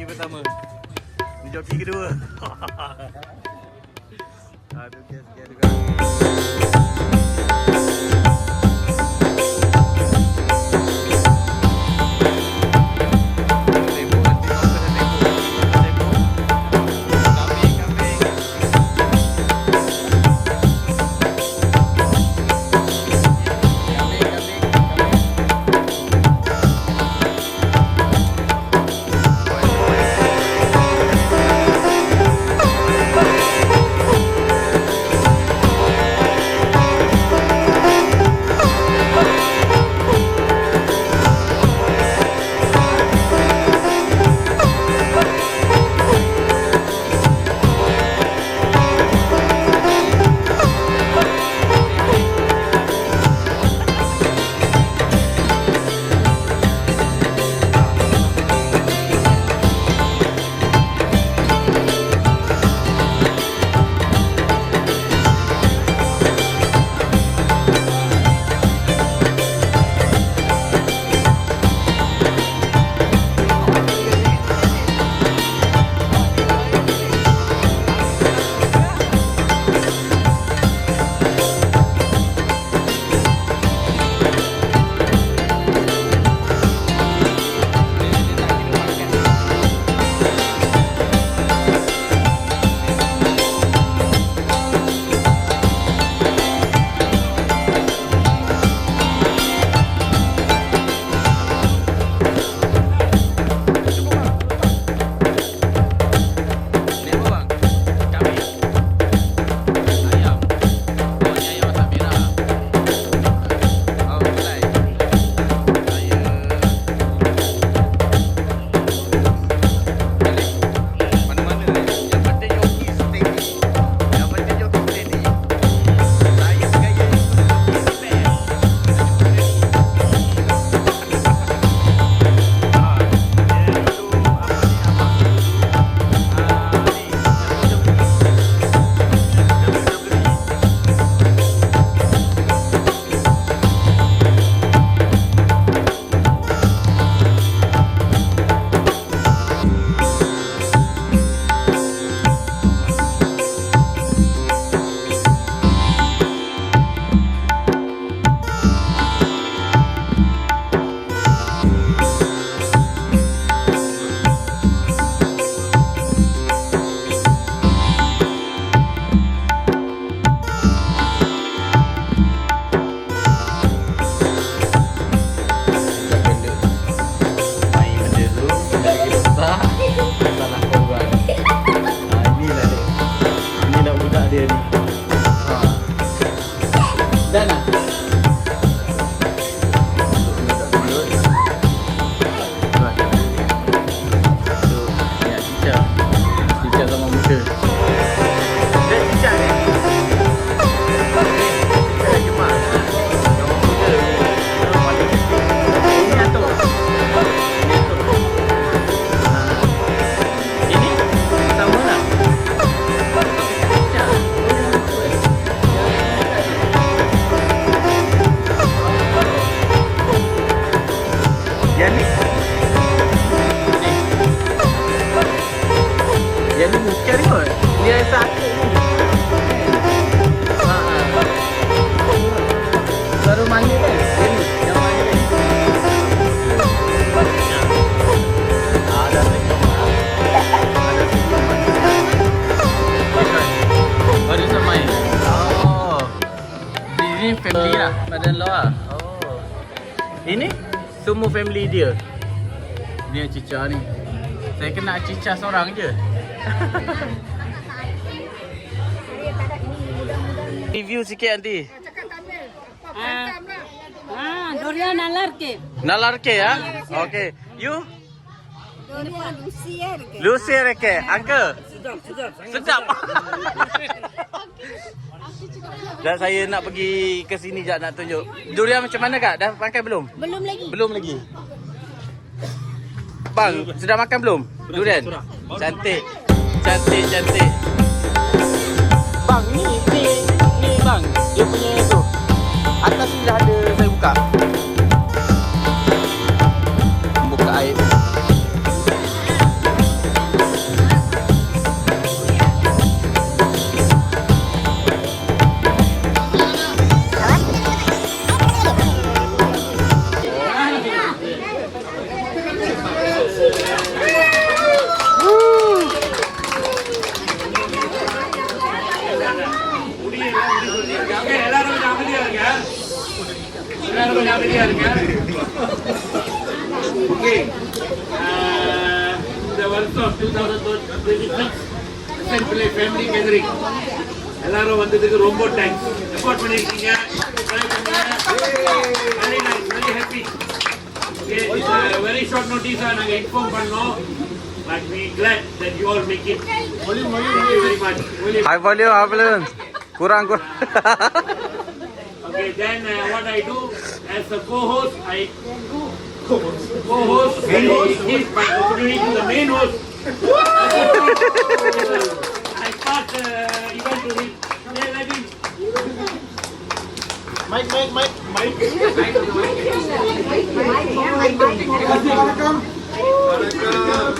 joki pertama. Ni joki kedua. Aduh, sekian juga. Family lah, mother-in-law lah. Oh. Ini semua family dia. Ni Cica ni. Saya kena Cica seorang je. Review sikit nanti. Durian nalarke. Nalarke ya? Okay. You? Durian Lucier. Lucier ke? Uncle? Sedap. Dan saya nak pergi ke sini jap nak tunjuk. Durian macam mana kak? Dah makan belum? Belum lagi. Belum lagi. Bang, sudah makan belum? Durian. Cantik. Cantik, cantik. Bang, ni bang. Dia punya tu. Atas ni dah ada saya buka. Buka air. Family gathering எல்லாரும் வந்ததுக்கு ரொம்ப thanks. Support பண்ணிருக்கீங்க. Very nice, very happy. Very short நோட்டீஸா நாங்க inform பண்ணோம். But we glad that you all make it. Thank you very much. High volume. Kurang. Okay, then what I do as a co-host, I co-host, give my opportunity to the main host. I pass the event to him. Yeah, let him. Mike.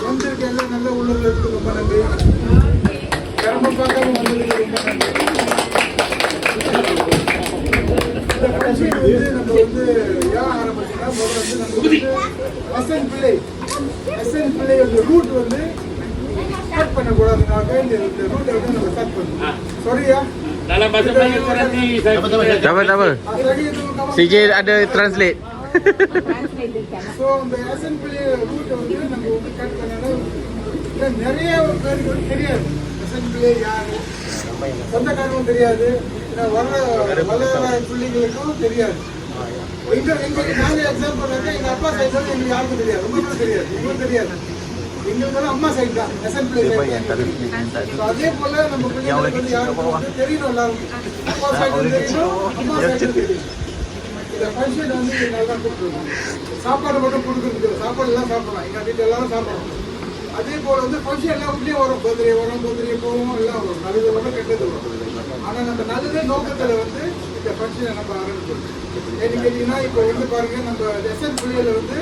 வந்திருக்க எல்லாம் நல்ல உள்ளவர்களுக்கு ரொம்ப நன்றி. சிரமம் பார்க்காம வந்ததுக்கு ரொம்ப நன்றி. இந்த ஃபங்க்ஷன் வந்து நம்ம வந்து ஏன் ஆரம்பிச்சோம்னா முதல்ல வந்து நம்ம வந்து எஸ்என் பிள்ளை அந்த ரூட் வந்து ஸ்டார்ட் பண்ணக்கூடாதுனாக்க இந்த ரூட்டை வந்து நம்ம ஸ்டார்ட் பண்ணணும். சரியா? Dalam bahasa Melayu nanti saya Double. CJ ada translate. So இந்த எஸ்என் பிள்ளை ரூட்டை வந்து நம்ம வந்து ஸ்டார்ட் பண்ணணும். நிறைய பேருக்கு தெரியாது எஸ்என் பிள்ளை யாரு, சொந்தக்காரங்களும் தெரியாது, வர்ற பிள்ளைங்களுக்கும் தெரியாது. நாங்கள் எக்ஸாம்பிள் எங்கள் அப்பா சைடு வந்து எங்களுக்கு யாருக்கும் தெரியாது, ரொம்ப பேரும் தெரியாது, எங்களுக்கு தெரியாது. எங்களுக்கு வந்து அம்மா சைடு தான் எஸ்என் பிள்ளை. அதே போல நம்ம பிள்ளைங்களுக்கு வந்து யாருக்கும் வந்து தெரியணும், எல்லாரும் அப்பா சைடு தெரியணும், அம்மா சைடு தெரியும். இந்த ஃபங்க்ஷன் வந்து நல்லா கூப்பிட்டுருக்கோம். சாப்பாடு மட்டும் கொடுக்குறது, சாப்பாடு எல்லாம் சாப்பிடலாம், எங்கள் வீட்டில் எல்லாரும் சாப்பிடலாம். அதே போல் வந்து ஃபங்க்ஷன் எல்லா வீட்லேயும் வரும், பர்த்டே போவோம், எல்லாம் வரும், நல்லது வரும் கெட்டது வரும். ஆனால் நம்ம நல்லதே நோக்கத்தில் வந்து இந்த ஃபங்க்ஷனை நம்ம ஆரம்பிச்சோம். ஏன்னு கேட்டிங்கன்னா இப்போ வந்து பாருங்கள், நம்ம எஸ்என் பிள்ளையில் வந்து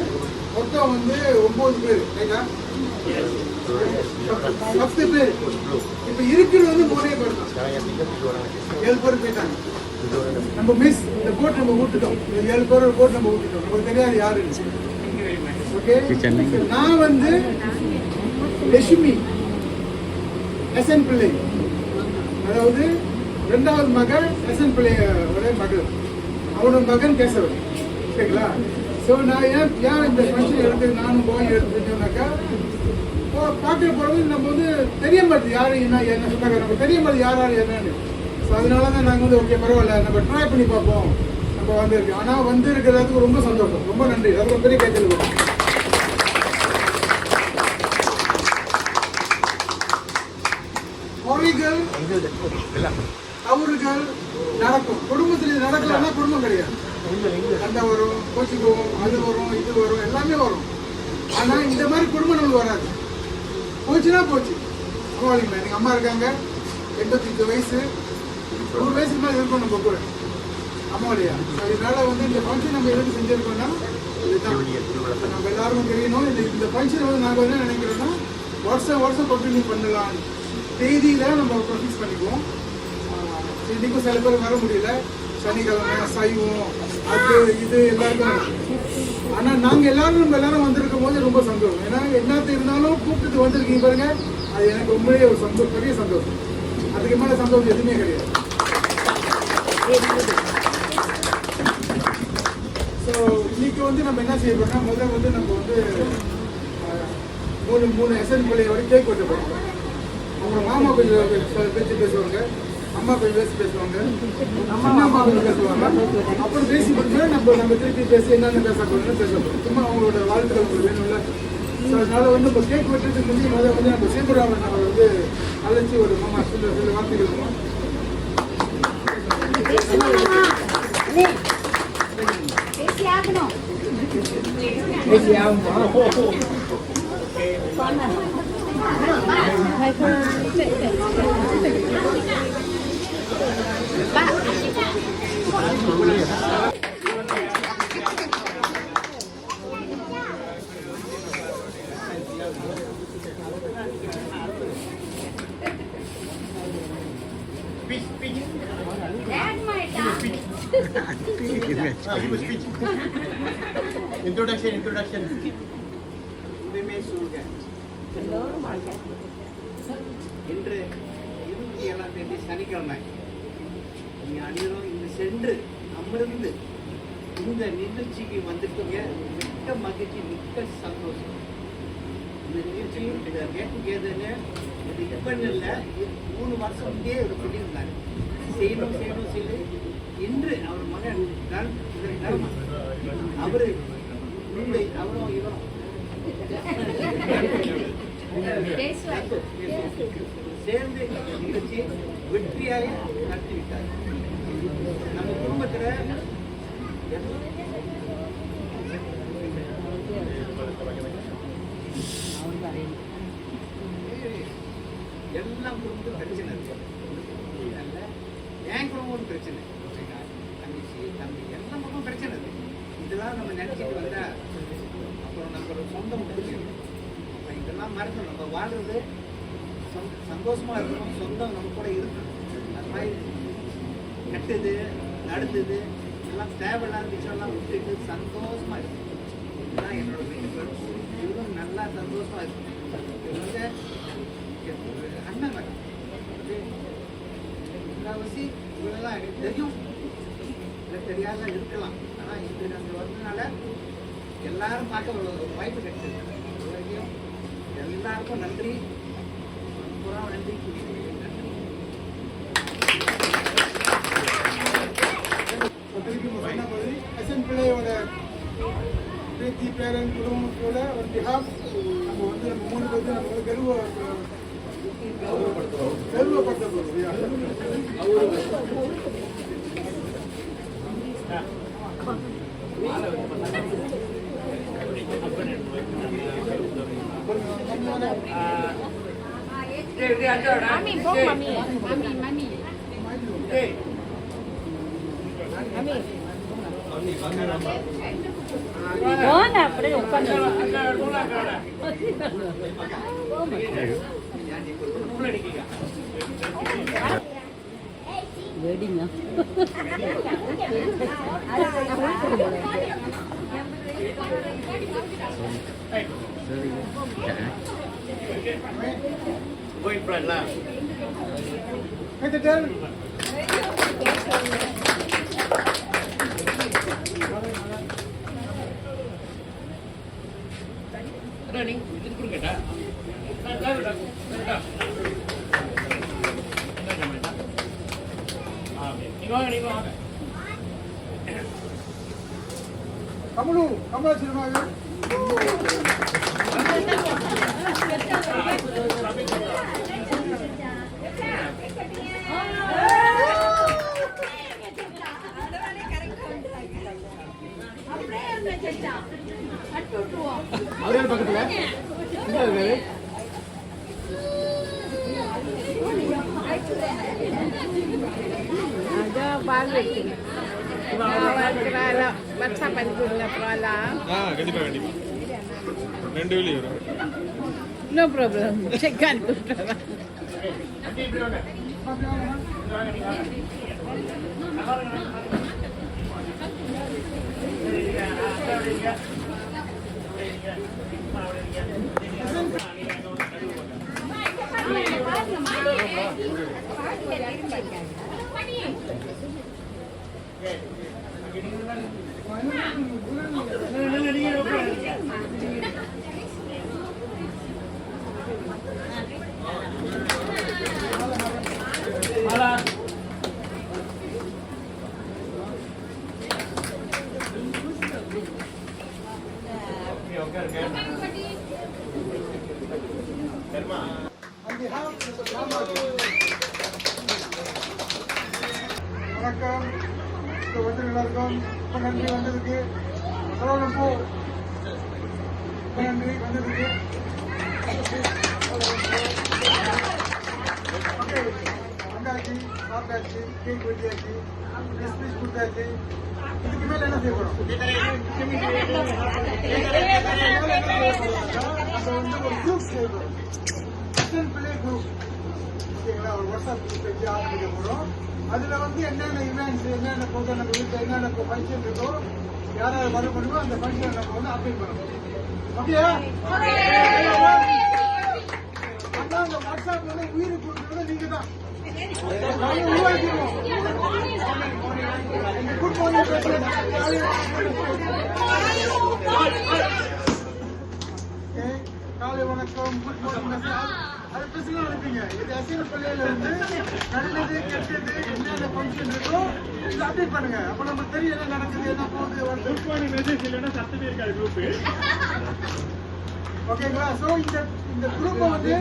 மொத்தம் வந்து 9 பேர் ரைட்டா, 10 பேர். இப்போ இருக்கிறது வந்து 3 பேர் தான், 7 பேர் போயிட்டாங்க. நம்ம மிஸ் இந்த போட் நம்ம விட்டுட்டோம், 7 பேர் போட் நம்ம விட்டுட்டோம், நமக்கு தெரியாது யாருன்னு. ஓகே, நான் வந்து லட்சுமி எஸ்என் பிள்ளை, அதாவது 2வது மகள் எஸ்என் பிள்ளையோட மகள், அவனோட மகன் கேசவன். சரிங்களா? ஸோ நான் ஏன் இந்த ஃபங்க்ஷன் எடுத்து நானும் போய் எடுத்துட்டோம்னாக்கா, பார்க்குற போகிறது நம்ம வந்து தெரிய மாட்டேது யார் என்ன சொன்னாங்க, நம்ம தெரிய மாட்டேது யார் என்னன்னு. ஸோ அதனால தான் நாங்கள் வந்து ஓகே பரவாயில்ல நம்ம ட்ரை பண்ணி பார்ப்போம், நம்ம வந்திருக்கோம். ஆனால் வந்து இருக்கிறதுக்கு ரொம்ப சந்தோஷம், ரொம்ப நன்றி, அது ரொம்ப பெரிய கைத்தல். குறைகள் அவர்கள் நடக்கும், குடும்பத்தில் இது நடக்கலன்னா குடும்பம் கிடையாது. சண்டை வரும், கோச்சிக்குவோம், அது வரும், இது வரும், எல்லாமே வரும். ஆனால் இந்த மாதிரி குடும்பம் நம்மளுக்கு வராது. போச்சுன்னா போச்சு. அம்மா வலிங்களா, எங்கள் அம்மா இருக்காங்க, 85 வயசு, 100 வயசுக்கு மேலே இருக்கும் நம்ம கூட அம்மா வழியா. இதனால வந்து இந்த ஃபங்க்ஷன் நம்ம எதுக்கு செஞ்சுருக்கோம்னா இதுதான் நம்ம எல்லாருக்கும் தெரியணும். இந்த ஃபங்க்ஷன் வந்து நாங்கள் என்ன நினைக்கிறோன்னா வருஷம் கண்டினியூ பண்ணலாம். தேதியில் நம்ம ஃபிக்ஸ் பண்ணிக்குவோம். இன்றைக்கும் சில பேர் வர முடியல, சனிக்கிழமை சைவம் அது இது எல்லாருக்கும் நடக்கும். ஆனால் நாங்கள் எல்லாரும் வந்திருக்கும் போது ரொம்ப சந்தோஷம். ஏன்னா என்னத்து இருந்தாலும் கூப்பிட்டு வந்திருக்கீங்க பாருங்க, அது எனக்கு ரொம்பவே ஒரு சந்தோஷம், பெரிய சந்தோஷம். அதுக்கு மேலே சந்தோஷம் எதுவுமே கிடையாது. ஸோ இன்னைக்கு வந்து நம்ம என்ன செய்ய போறோம்னா, முதல்ல வந்து நம்ம வந்து 3 எஸ்என் பிள்ளையோட கேக் வெட்ட போகிறோம். அவங்க மாமா கொஞ்சம் பேச்சு பேசுவாங்க, அம்மா கொஞ்சம் பேசுவாங்க, அம்மா கொஞ்சம் பேசுவாங்க. அப்புறம் பேசி முடிஞ்சா நம்ம திருப்பி பேசி என்னென்ன பேச போகிறோம். சும்மா அவங்களோட வாழ்த்துக்கள் வேணும்ல. ஸோ அதனால வந்து இப்போ கேக் வெட்டுறதுக்கு முன்னாடி முதல்ல வந்து நம்ம சேம்பராமன் நம்ம வந்து அழைச்சி ஒரு மாமா சில வார்த்தைகள் இருக்கோம். Introduction. இன்று 27ஆம் தேதி சனிக்கிழமை நீங்கள் அனைவரும் இங்கு சென்று அமர்ந்து இந்த நிகழ்ச்சிக்கு வந்துட்டீங்க. மிக்க மகிழ்ச்சி, மிக்க சந்தோஷம். இந்த நிகழ்ச்சியில் கெட் டுகெதர்னு இது இப்பன்னு இல்லை, 3 வருஷம் முன்னே இவர் சொல்லியிருந்தார். செய்யணும் சொல்லி இன்று அவர் மகன் அவரு முன்பை அவரும் இவரும் சேர்ந்து நிகழ்ச்சி வெற்றியாக நடத்திவிட்டார். நம்ம குடும்பத்தில் எல்லாம் குடும்பத்தில் பிரச்சனை இருக்கு. என் குடும்பம் பிரச்சனை, தங்கச்சி தம்பி எல்லாம் குடும்பம் பிரச்சனை இருக்கு. இதெல்லாம் நம்ம நினைச்சிட்டு வந்தா அப்புறம் நம்மளோட சொந்தம் முடியும். இதெல்லாம் மறக்கணும். நம்ம வாழ்றது சந்தோஷமா இருக்கணும், சொந்தம் நம்ம கூட இருக்கணும். அது மாதிரி கெட்டது நடந்தது எல்லாம் தேவையில்லாத விஷயம்லாம் விட்டுட்டு சந்தோஷமா இருக்கணும். இதுதான் என்னோட வேண்டுகோள். இவரும் நல்லா சந்தோஷமா இருக்கணும். இது வந்து அண்ணன் மகன் முக்கால்வாசி இவங்கெல்லாம் எனக்கு தெரியும், இல்லை தெரியாத இருக்கலாம். ஆனால் இது அங்கே வந்ததுனால எல்லாரும் பார்க்க ஒரு வாய்ப்பு கிடைச்சது. இது வரைக்கும் எல்லாருக்கும் நன்றி, புறா நன்றி. எஸ்என் பிள்ளையோட பேத்தி பேரன் குடும்பத்தோட ஒரு பிஹாப் நம்ம வந்து நம்ம 3 பேருக்கு நம்ம வந்து கருவப்படுத்த அப்படியே உட்காந்து வெடிங்க Go in front lah. Ada nih, itu pun kita. Kamal கமலாசிரமாக அவரே பக்கத்துல இங்க இருக்காரு. ada balik WhatsApp பண்ணி போலாம். கண்டிப்பா கண்டிப்பா 2 வெளியே வரும். No problem. Check பண்ணிட்டு வணக்கம். இந்த வந்து எல்லாருக்கும் ரொம்ப நன்றி வந்ததுக்கு. சோழப்போ ரொம்ப நன்றி வந்ததுக்கு. வந்தாச்சு, சாப்பிட்டாச்சு, கேக் வெட்டியாச்சு, பீஸ் கொடுத்தாச்சு. இதுக்கு மேல என்ன செய்ய போறோம்? அதை வந்து ஒரு குரூப் செய்ய போறோம். பிள்ளை குரூப். ஓகேங்களா? ஒரு வாட்ஸ்அப் குரூப் வச்சு ஆரம்பிக்க போறோம். அதுல வந்து என்னென்ன இவெண்ட்ஸ், என்னென்ன ப்ரோக்ராம் நம்ம வீட்டில் என்னென்ன ஃபங்க்ஷன் இருக்கோ, யாராவது வர பண்ணுமோ அந்த ஃபங்க்ஷனை நம்ம வந்து அப்டேட் பண்ணணும். அப்படியா? அதான் அந்த வாட்ஸ்அப்ல வந்து உயிர் கொடுக்கறது நீங்க தான். உருவாக்கிடுவோம். Good morning. காலை வணக்கம், குட் மார்னிங். ஸ்பெஷலாக அனுப்பிங்க. இது அசின் பிள்ளையில இருந்து நல்லது கெட்டது என்னென்ன ஃபங்க்ஷன் இருக்கோ இது அப்டேட் பண்ணுங்க. அப்போ நமக்கு தெரியும் என்ன நடக்குது, என்ன போகுது வருது. குரூப் பண்ணி மெசேஜ் இல்லைன்னா சத்தமே இருக்காது குரூப். ஓகேங்களா? ஸோ இந்த குரூப்பை வந்து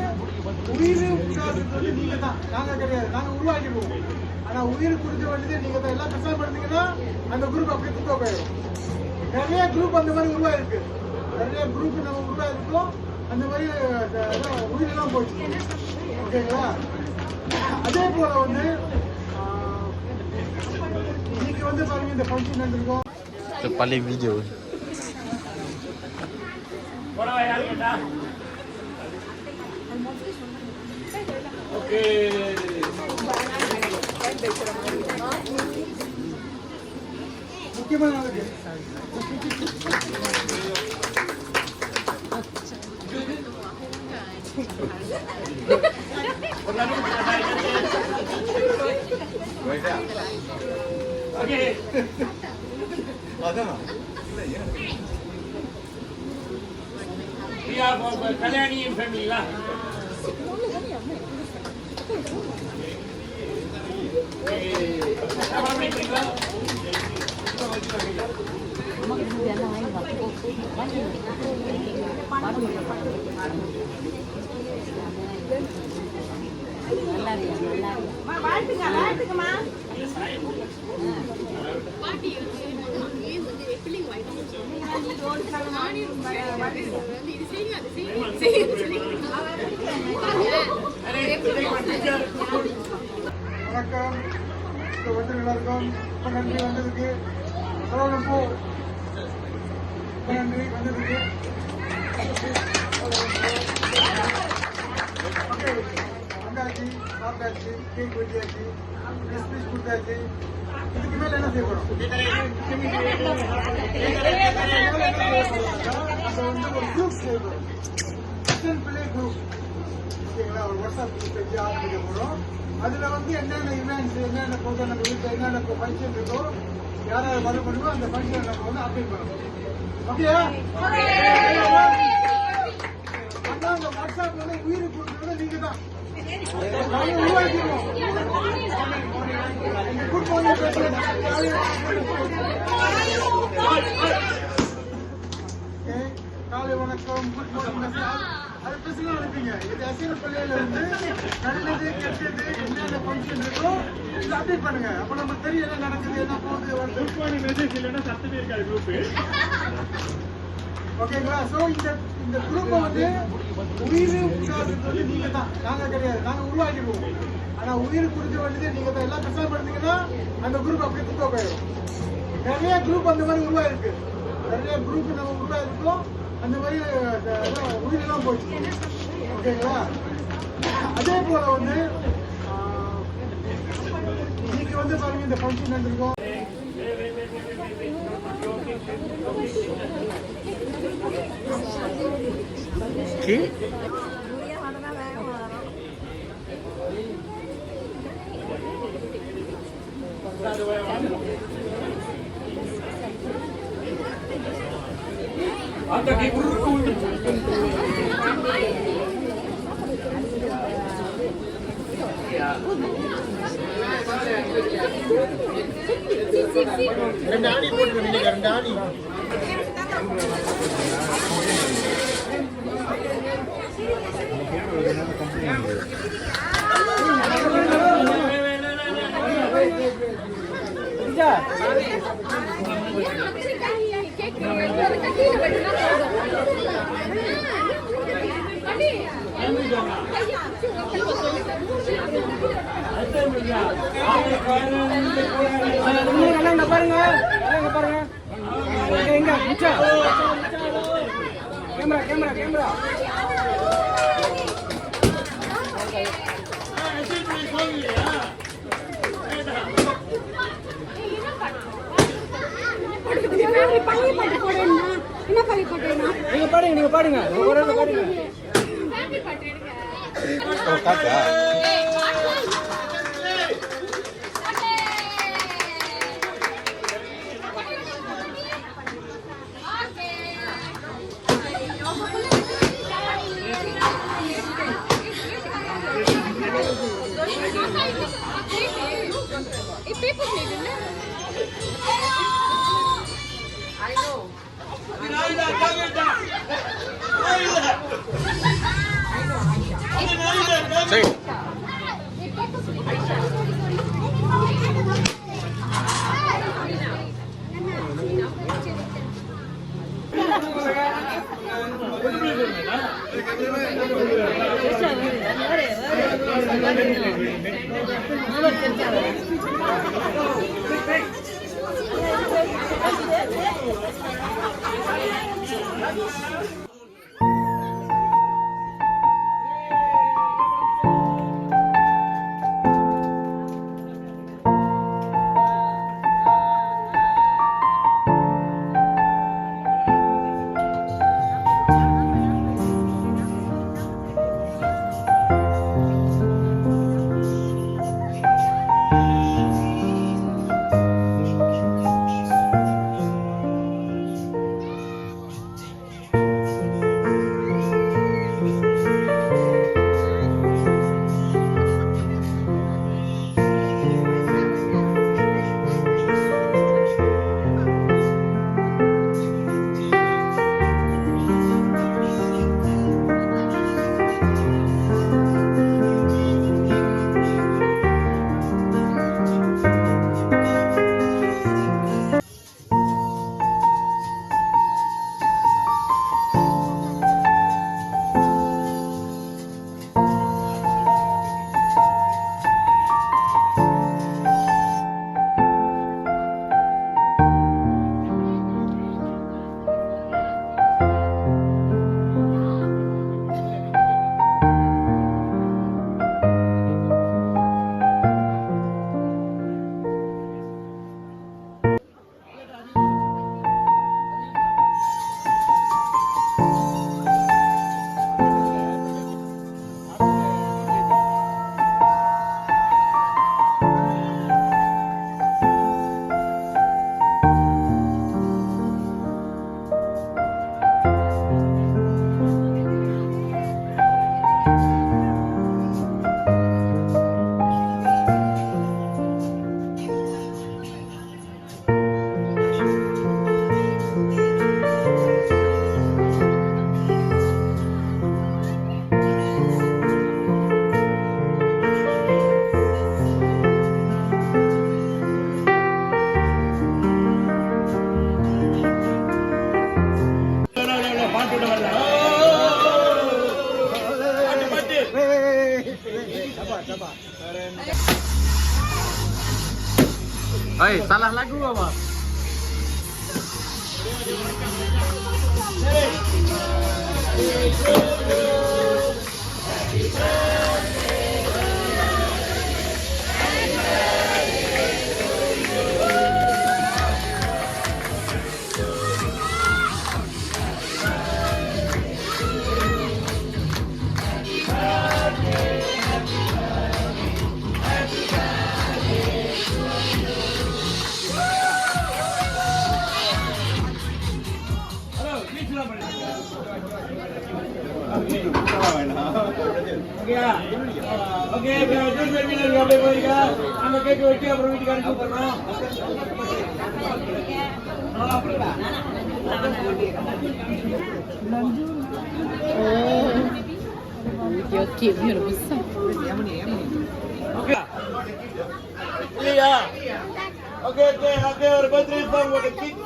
உயிர் உண்டாக்குறது வந்து நீங்க தான், நாங்க கிடையாது. நாங்க உருவாக்கிடுவோம். ஆனா உயிர் குறிஞ்ச வேண்டியது நீங்க தான். எல்லாம் கஷ்டப்படுறீங்கன்னா அந்த குரூப் அப்படியே துக்க போயிடும். நிறைய குரூப் அந்த மாதிரி உருவாயிருக்கு. நிறைய குரூப் நம்ம உருவாயிருக்கோம். அந்த மாதிரி உயிரெல்லாம் போச்சு. ஓகேங்களா? அதே போல வந்து இன்னைக்கு வந்து பாருங்க இந்த ஃபங்க்ஷன் நடந்திருக்கோம். paling video. முக்கியமான நாளுக்கு We are from Kalyani family lah. வணக்கம். வந்து எல்லாருக்கும் ரொம்ப நன்றி வந்ததுக்கு. ரொம்ப நன்றி வந்ததுக்கு. ஓகே, வந்தாச்சு, சாப்பிட்டாச்சு, கேக் வெட்டியாச்சு, ரெசிபிஸ் கொடுத்தாச்சு. இதுக்கு மேல என்ன செய்ய போறோம்? அதை வந்து ஒரு குரூப் செய்ய போறோம். கிச்சன் பிள்ளை குரூப். ஓகேங்களா? ஒரு வாட்ஸ்அப் குரூப் செஞ்சு ஆரம்பிக்க போறோம். அதுல வந்து என்னென்ன இவெண்ட்ஸ், என்னென்ன போட்டோ நம்ம வீட்டில் என்னென்ன ஃபங்க்ஷன் இருக்கோ, யாராவது வர முடியுமோ அந்த ஃபங்க்ஷனை நம்ம வந்து அப்டேட் பண்ணணும். ஓகே? ஆனா அந்த வாட்ஸ்அப் வந்து உயிர் கொடுக்குறது நீங்க தான். நாங்க உருவாக்கிடுவோம். குட் மார்னிங், காலை வணக்கம், குட் மார்னிங் மெசேஜ் அது ஸ்பெஷலாக அனுப்பிங்க. இது அசின் பிள்ளையில இருந்து நல்லது கெட்டது என்னென்ன ஃபங்க்ஷன் இருக்கோ இது அப்டேட் பண்ணுங்க. அப்போ நமக்கு தெரியும் என்ன நடக்குது, என்ன போகுது வருது. குரூப் பண்ணி மெசேஜ் இல்லைன்னா சத்தமே இருக்காது குரூப். ஓகேங்களா? ஸோ இந்த குரூப்பை வந்து உயிர் உண்டாக்குறது வந்து நீங்க தான், நாங்க கிடையாது. நாங்க உருவாக்கிடுவோம். ஆனா உயிர் குறிஞ்ச வேண்டியது நீங்க தான். எல்லாம் கஷ்டப்படுறீங்கன்னா அந்த குரூப் அப்படியே துக்க போயிடும். நிறைய குரூப் அந்த மாதிரி உருவாயிருக்கு. நிறைய குரூப் நம்ம உருவாயிருக்கோம். அந்த மாதிரி உயிரெல்லாம் போச்சு. ஓகேங்களா? அதே போல வந்து இன்னைக்கு வந்து பாருங்க இந்த ஃபங்க்ஷன் நடந்திருக்கோம். ரெண்டு ஆணி போட்டு ரெண்டு ஆணி. பாருங்க பாருங்க எங்க கேமரா கேமரா கேமரா நீங்க பாடுங்க பாடுங்க. Say. Oi, salah lagu apa? Okay juice baby நீங்க அப்படியே போறீங்க அங்க கேக் வெட்டி அப்புறம் வீட்டுக்கு அனுப்பி விட்டுறோம் Video cute ni besar. Okay இல்லையா ஓகே ஓகே ஓகே ஒரு பர்த்டே சாங் ஒரு kick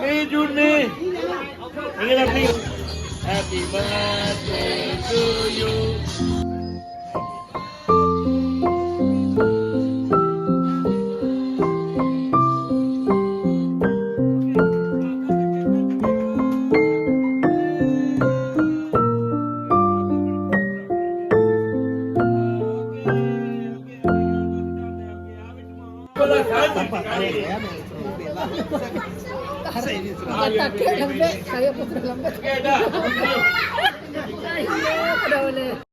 May June May. Happy birthday to you. Tak lembek, saya pun lembek. Okay, dah. Dah boleh.